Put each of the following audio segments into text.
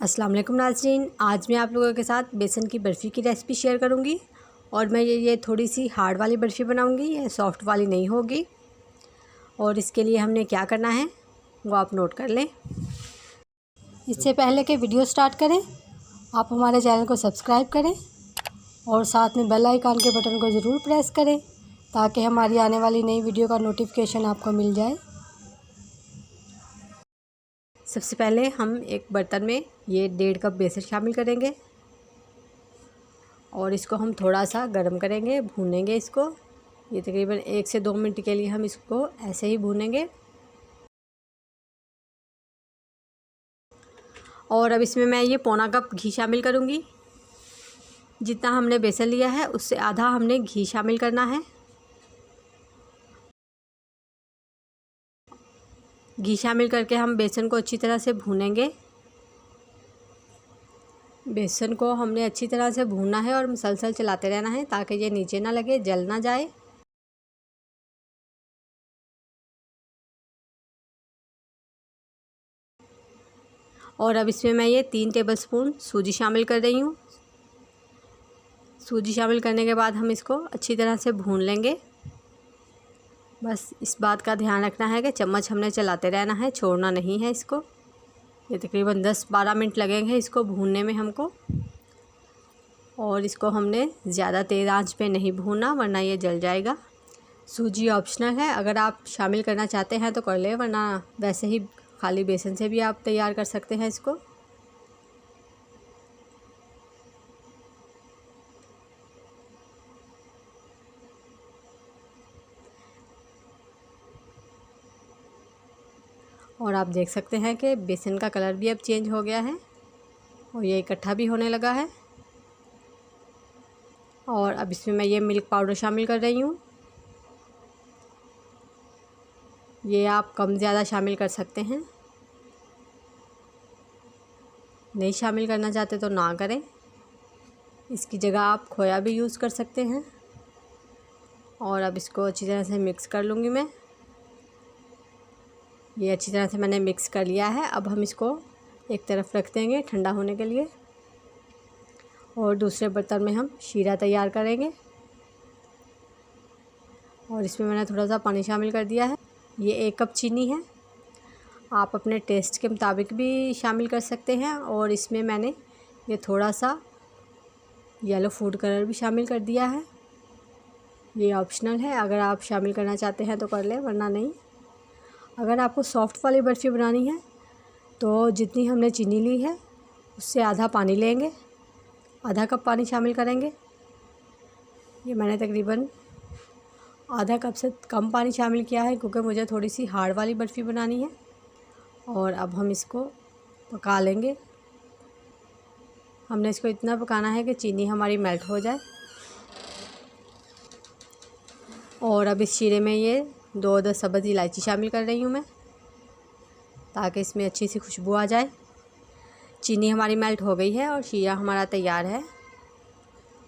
अस्सलाम वालेकुम नाज़रीन, आज मैं आप लोगों के साथ बेसन की बर्फ़ी की रेसिपी शेयर करूंगी। और मैं ये थोड़ी सी हार्ड वाली बर्फ़ी बनाऊंगी, ये सॉफ़्ट वाली नहीं होगी। और इसके लिए हमने क्या करना है वो आप नोट कर लें। इससे पहले कि वीडियो स्टार्ट करें, आप हमारे चैनल को सब्सक्राइब करें और साथ में बेल आइकन के बटन को ज़रूर प्रेस करें ताकि हमारी आने वाली नई वीडियो का नोटिफिकेशन आपको मिल जाए। सबसे पहले हम एक बर्तन में ये 1.5 कप बेसन शामिल करेंगे और इसको हम थोड़ा सा गर्म करेंगे, भूनेंगे इसको। ये तकरीबन 1 से 2 मिनट के लिए हम इसको ऐसे ही भूनेंगे। और अब इसमें मैं ये पौना कप घी शामिल करूँगी। जितना हमने बेसन लिया है उससे आधा हमने घी शामिल करना है। घी शामिल करके हम बेसन को अच्छी तरह से भूनेंगे। बेसन को हमने अच्छी तरह से भूनना है और मुसलसल चलाते रहना है ताकि ये नीचे ना लगे, जल ना जाए। और अब इसमें मैं ये 3 टेबलस्पून सूजी शामिल कर रही हूँ। सूजी शामिल करने के बाद हम इसको अच्छी तरह से भून लेंगे। बस इस बात का ध्यान रखना है कि चम्मच हमने चलाते रहना है, छोड़ना नहीं है इसको। ये तकरीबन 10-12 मिनट लगेंगे इसको भूनने में हमको। और इसको हमने ज़्यादा तेज़ आंच पे नहीं भूनना वरना ये जल जाएगा। सूजी ऑप्शनल है, अगर आप शामिल करना चाहते हैं तो कर लें, वरना वैसे ही खाली बेसन से भी आप तैयार कर सकते हैं इसको। और आप देख सकते हैं कि बेसन का कलर भी अब चेंज हो गया है और ये इकट्ठा भी होने लगा है। और अब इसमें मैं ये मिल्क पाउडर शामिल कर रही हूँ। ये आप कम ज़्यादा शामिल कर सकते हैं, नहीं शामिल करना चाहते तो ना करें। इसकी जगह आप खोया भी यूज़ कर सकते हैं। और अब इसको अच्छी तरह से मिक्स कर लूँगी मैं। ये अच्छी तरह से मैंने मिक्स कर लिया है। अब हम इसको एक तरफ रख देंगे ठंडा होने के लिए और दूसरे बर्तन में हम शीरा तैयार करेंगे। और इसमें मैंने थोड़ा सा पानी शामिल कर दिया है। ये 1 कप चीनी है, आप अपने टेस्ट के मुताबिक भी शामिल कर सकते हैं। और इसमें मैंने ये थोड़ा सा येलो फूड कलर भी शामिल कर दिया है। ये ऑप्शनल है, अगर आप शामिल करना चाहते हैं तो कर लें वरना नहीं। अगर आपको सॉफ़्ट वाली बर्फ़ी बनानी है तो जितनी हमने चीनी ली है उससे आधा पानी लेंगे, आधा कप पानी शामिल करेंगे। ये मैंने तकरीबन आधा कप से कम पानी शामिल किया है क्योंकि मुझे थोड़ी सी हार्ड वाली बर्फ़ी बनानी है। और अब हम इसको पका लेंगे। हमने इसको इतना पकाना है कि चीनी हमारी मेल्ट हो जाए। और अब इस शीरे में ये 2 सब्ज़ इलायची शामिल कर रही हूँ मैं ताकि इसमें अच्छी सी खुशबू आ जाए। चीनी हमारी मेल्ट हो गई है और शीरा हमारा तैयार है।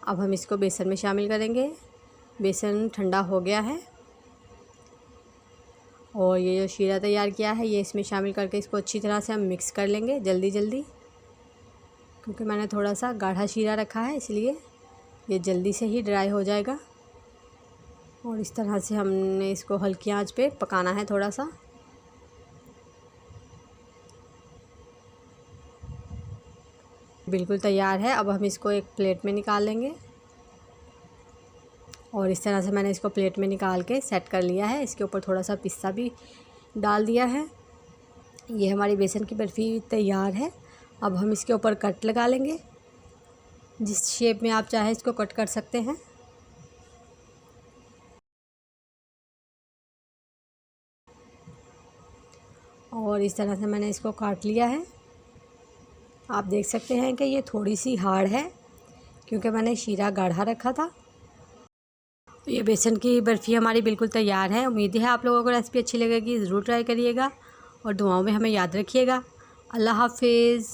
अब हम इसको बेसन में शामिल करेंगे। बेसन ठंडा हो गया है और ये जो शीरा तैयार किया है ये इसमें शामिल करके इसको अच्छी तरह से हम मिक्स कर लेंगे जल्दी जल्दी, क्योंकि मैंने थोड़ा सा गाढ़ा शीरा रखा है इसलिए ये जल्दी से ही ड्राई हो जाएगा। और इस तरह से हमने इसको हल्की आंच पे पकाना है थोड़ा सा। बिल्कुल तैयार है। अब हम इसको एक प्लेट में निकाल लेंगे। और इस तरह से मैंने इसको प्लेट में निकाल के सेट कर लिया है। इसके ऊपर थोड़ा सा पिस्ता भी डाल दिया है। ये हमारी बेसन की बर्फ़ी तैयार है। अब हम इसके ऊपर कट लगा लेंगे, जिस शेप में आप चाहें इसको कट कर सकते हैं। और इस तरह से मैंने इसको काट लिया है। आप देख सकते हैं कि ये थोड़ी सी हार्ड है क्योंकि मैंने शीरा गाढ़ा रखा था। ये बेसन की बर्फ़ी हमारी बिल्कुल तैयार है। उम्मीद है आप लोगों को रेसिपी अच्छी लगेगी, ज़रूर ट्राई करिएगा और दुआओं में हमें याद रखिएगा। अल्लाह हाफ़िज़।